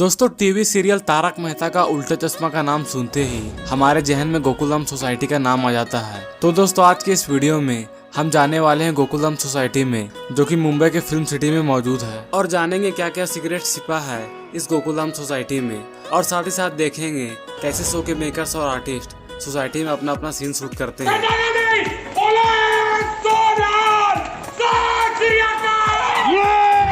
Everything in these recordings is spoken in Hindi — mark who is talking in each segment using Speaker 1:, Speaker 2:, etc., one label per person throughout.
Speaker 1: दोस्तों टीवी सीरियल तारक मेहता का उल्टा चश्मा का नाम सुनते ही हमारे जहन में गोकुलधाम सोसाइटी का नाम आ जाता है। तो दोस्तों आज के इस वीडियो में हम जाने वाले हैं गोकुलधाम सोसाइटी में, जो कि मुंबई के फिल्म सिटी में मौजूद है, और जानेंगे क्या क्या सीक्रेट छिपा है इस गोकुलधाम सोसाइटी में, और साथ ही साथ देखेंगे कैसे शो के मेकर्स और आर्टिस्ट सोसाइटी में अपना अपना सीन शूट करते हैं।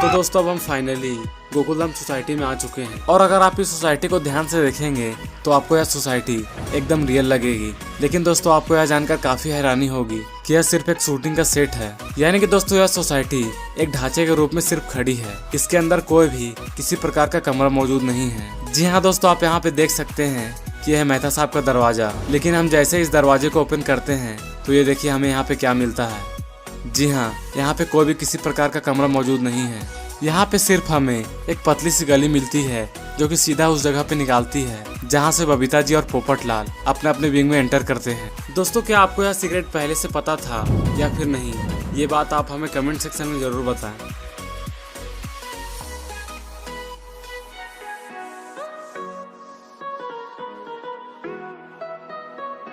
Speaker 1: तो दोस्तों अब हम फाइनली गोकुलधाम सोसाइटी में आ चुके हैं, और अगर आप इस सोसाइटी को ध्यान से देखेंगे तो आपको यह सोसाइटी एकदम रियल लगेगी। लेकिन दोस्तों आपको यह जानकर काफी हैरानी होगी कि यह सिर्फ एक शूटिंग का सेट है, यानी कि दोस्तों यह सोसाइटी एक ढांचे के रूप में सिर्फ खड़ी है। इसके अंदर कोई भी किसी प्रकार का कमरा मौजूद नहीं है। जी हाँ दोस्तों, आप यहाँ पे देख सकते हैं कि यह मेहता साहब का दरवाजा, लेकिन हम जैसे इस दरवाजे को ओपन करते हैं तो ये देखिए हमें यहाँ पे क्या मिलता है। जी हाँ, यहाँ पे कोई भी किसी प्रकार का कमरा मौजूद नहीं है। यहाँ पे सिर्फ हमें एक पतली सी गली मिलती है जो कि सीधा उस जगह पे निकालती है जहाँ से बबीता जी और पोपट लाल अपने अपने विंग में एंटर करते हैं। दोस्तों क्या आपको यह सीक्रेट पहले से पता था या फिर नहीं, ये बात आप हमें कमेंट सेक्शन में जरूर बताएं।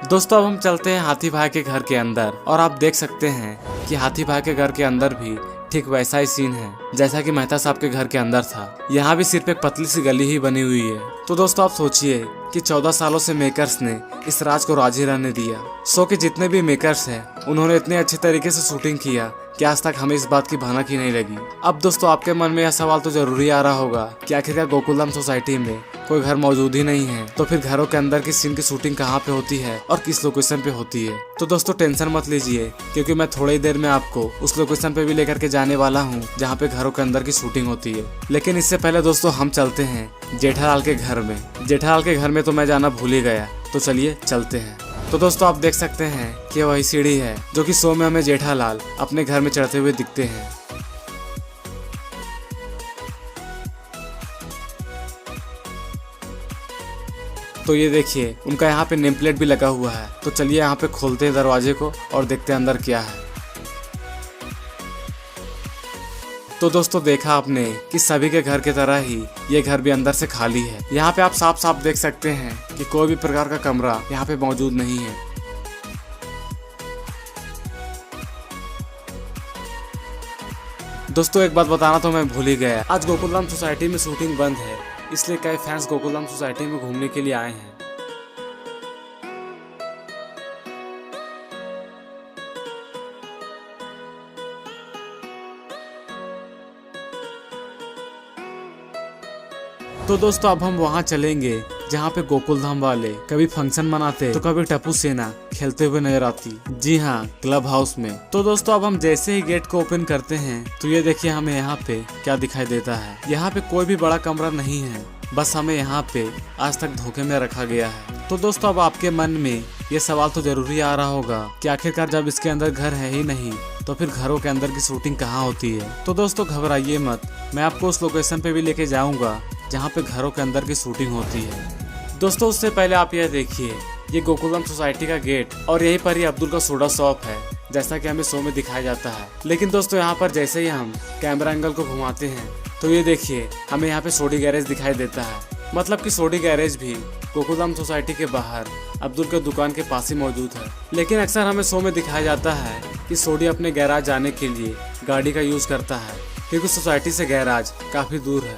Speaker 1: दोस्तों अब हम चलते हैं हाथी भाई के घर के अंदर, और आप देख सकते हैं कि हाथी भाई के घर के अंदर भी ठीक वैसा ही सीन है जैसा कि मेहता साहब के घर के अंदर था। यहाँ भी सिर्फ एक पतली सी गली ही बनी हुई है। तो दोस्तों आप सोचिए कि 14 सालों से मेकर्स ने इस राज को राज ही रहने दिया। शो के जितने भी मेकर्स हैं उन्होंने इतने अच्छे तरीके से शूटिंग किया कि आज तक हमें इस बात की भनक ही नहीं लगी। अब दोस्तों आपके मन में यह सवाल तो जरूरी आ रहा होगा कि आखिरकार गोकुलधाम सोसाइटी में कोई घर मौजूद ही नहीं है, तो फिर घरों के अंदर की सीन की शूटिंग कहाँ पे होती है और किस लोकेशन पे होती है। तो दोस्तों टेंशन मत लीजिए, क्योंकि मैं थोड़ी ही देर में आपको उस लोकेशन पे भी लेकर के जाने वाला हूँ जहाँ पे घरों के अंदर की शूटिंग होती है। लेकिन इससे पहले दोस्तों हम चलते हैं जेठालाल के घर में। जेठालाल के घर में तो मैं जाना भूल ही गया, तो चलिए चलते हैं। तो दोस्तों आप देख सकते हैं कि वही सीढ़ी है जो कि शो में हमें जेठालाल अपने घर में चढ़ते हुए दिखते हैं। तो ये देखिए उनका यहाँ पे नेम प्लेट भी लगा हुआ है। तो चलिए यहाँ पे खोलते हैं दरवाजे को और देखते हैं अंदर क्या है। तो दोस्तों देखा आपने कि सभी के घर की तरह ही ये घर भी अंदर से खाली है। यहाँ पे आप साफ साफ देख सकते हैं कि कोई भी प्रकार का कमरा यहाँ पे मौजूद नहीं है। दोस्तों एक बात बताना तो मैं भूल ही गया, आज गोकुलधाम सोसाइटी में शूटिंग बंद है, इसलिए कई फैंस गोकुलधाम सोसाइटी में घूमने के लिए आए हैं। तो दोस्तों अब हम वहाँ चलेंगे जहाँ पे गोकुलधाम वाले कभी फंक्शन मनाते तो कभी टप्पू सेना खेलते हुए नजर आती। जी हाँ, क्लब हाउस में। तो दोस्तों अब हम जैसे ही गेट को ओपन करते हैं तो ये देखिए हमें यहाँ पे क्या दिखाई देता है। यहाँ पे कोई भी बड़ा कमरा नहीं है, बस हमें यहाँ पे आज तक धोखे में रखा गया है। तो दोस्तों अब आपके मन में ये सवाल तो जरूरी आ रहा होगा कि आखिरकार जब इसके अंदर घर है ही नहीं तो फिर घरों के अंदर की शूटिंग कहाँ होती है। तो दोस्तों घबराइए मत, मैं आपको उस लोकेशन पे भी लेके जाऊंगा जहाँ पे घरों के अंदर की शूटिंग होती है। दोस्तों उससे पहले आप यह देखिए, ये गोकुलधाम सोसाइटी का गेट, और यहीं पर ही अब्दुल का सोडा शॉप है जैसा कि हमें शो में दिखाया जाता है। लेकिन दोस्तों यहाँ पर जैसे ही हम कैमरा एंगल को घुमाते हैं तो ये देखिए हमें यहाँ पे सोडी गैरेज दिखाई देता है। मतलब कि सोडी गैरेज भी गोकुलधाम सोसाइटी के बाहर अब्दुल के दुकान के पास ही मौजूद है। लेकिन अक्सर हमें शो में दिखाया जाता है कि सोडी अपने गैराज जाने के लिए गाड़ी का यूज करता है, क्योंकि सोसाइटी से गैराज काफी दूर है।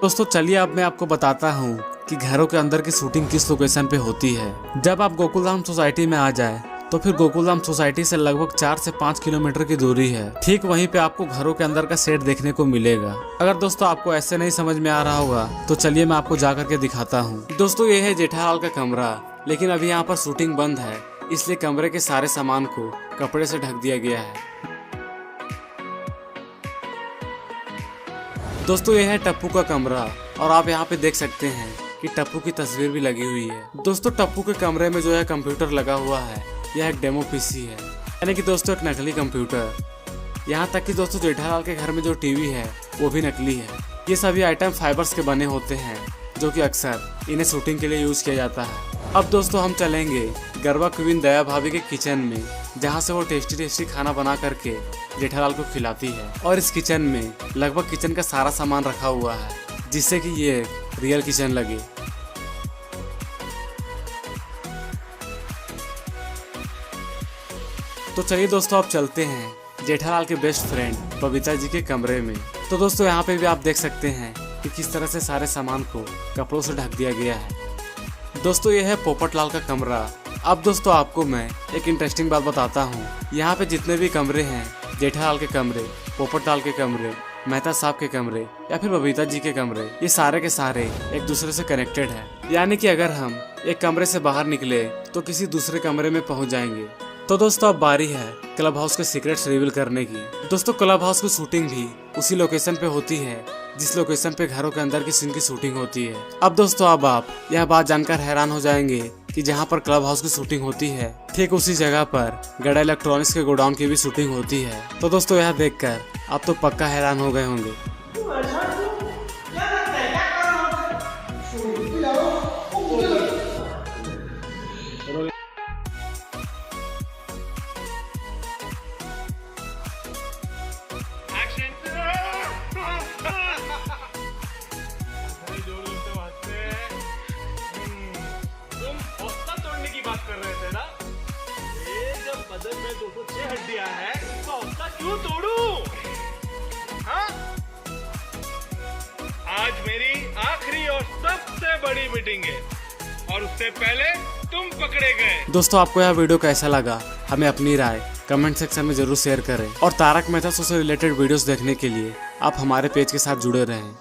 Speaker 1: दोस्तों चलिए अब मैं आपको बताता हूँ कि घरों के अंदर की शूटिंग किस लोकेशन पे होती है। जब आप गोकुलधाम सोसाइटी में आ जाए तो फिर गोकुलधाम सोसाइटी से लगभग 4 से 5 किलोमीटर की दूरी है, ठीक वहीं पे आपको घरों के अंदर का सेट देखने को मिलेगा। अगर दोस्तों आपको ऐसे नहीं समझ में आ रहा होगा तो चलिए मैं आपको जा करके दिखाता हूँ। दोस्तों ये है जेठालाल का कमरा, लेकिन अभी यहाँ पर शूटिंग बंद है, इसलिए कमरे के सारे सामान को कपड़े से ढक दिया गया है। दोस्तों यह है टप्पू का कमरा, और आप यहाँ पे देख सकते हैं कि टप्पू की तस्वीर भी लगी हुई है। दोस्तों टप्पू के कमरे में जो है कंप्यूटर लगा हुआ है, यह एक डेमो पीसी है, यानी कि दोस्तों एक नकली कंप्यूटर। यहाँ तक कि दोस्तों जेठालाल के घर में जो टीवी है वो भी नकली है। ये सभी आइटम फाइबर्स के बने होते हैं जो कि अक्सर इन्हें शूटिंग के लिए यूज किया जाता है। अब दोस्तों हम चलेंगे गरबा क्वीन दया भाभी के किचन में, जहाँ से वो टेस्टी टेस्टी खाना बना करके जेठालाल को खिलाती है। और इस किचन में लगभग किचन का सारा सामान रखा हुआ है, जिससे कि ये एक रियल किचन लगे। तो चलिए दोस्तों, अब चलते हैं जेठालाल के बेस्ट फ्रेंड बबीता जी के कमरे में। तो दोस्तों यहाँ पे भी आप देख सकते हैं कि किस तरह से सारे सामान को कपड़ों से ढक दिया गया है। दोस्तों ये है पोपटलाल का कमरा। अब दोस्तों आपको मैं एक इंटरेस्टिंग बात बताता हूँ। यहाँ पे जितने भी कमरे हैं, जेठालाल के कमरे, पोपटलाल के कमरे, मेहता साहब के कमरे या फिर बबीता जी के कमरे, ये सारे के सारे एक दूसरे से कनेक्टेड है। यानी कि अगर हम एक कमरे से बाहर निकले तो किसी दूसरे कमरे में पहुंच जाएंगे। तो दोस्तों अब बारी है क्लब हाउस के सीक्रेट्स रिवील करने की। दोस्तों क्लब हाउस की शूटिंग भी उसी लोकेशन पे होती है जिस लोकेशन पे घरों के अंदर की सीन की शूटिंग होती है। अब दोस्तों अब आप यह बात जानकर हैरान हो जाएंगे कि जहाँ पर क्लब हाउस की शूटिंग होती है, ठीक उसी जगह पर गड़ा इलेक्ट्रॉनिक्स के गोडाउन की भी शूटिंग होती है। तो दोस्तों यह देखकर आप तो पक्का हैरान हो गए होंगे।
Speaker 2: बात कर रहे थे ना, ये जब बदन में 206 हड्डियां हैं, उसका हौसला क्यों तोड़ूं? हाँ? आज मेरी आखिरी और सबसे बड़ी मीटिंग है और उससे पहले तुम पकड़े गए।
Speaker 1: दोस्तों आपको यह वीडियो कैसा लगा, हमें अपनी राय कमेंट सेक्शन में जरूर शेयर करें। और तारक मेहता शो से रिलेटेड वीडियोस देखने के लिए आप हमारे पेज के साथ जुड़े रहें।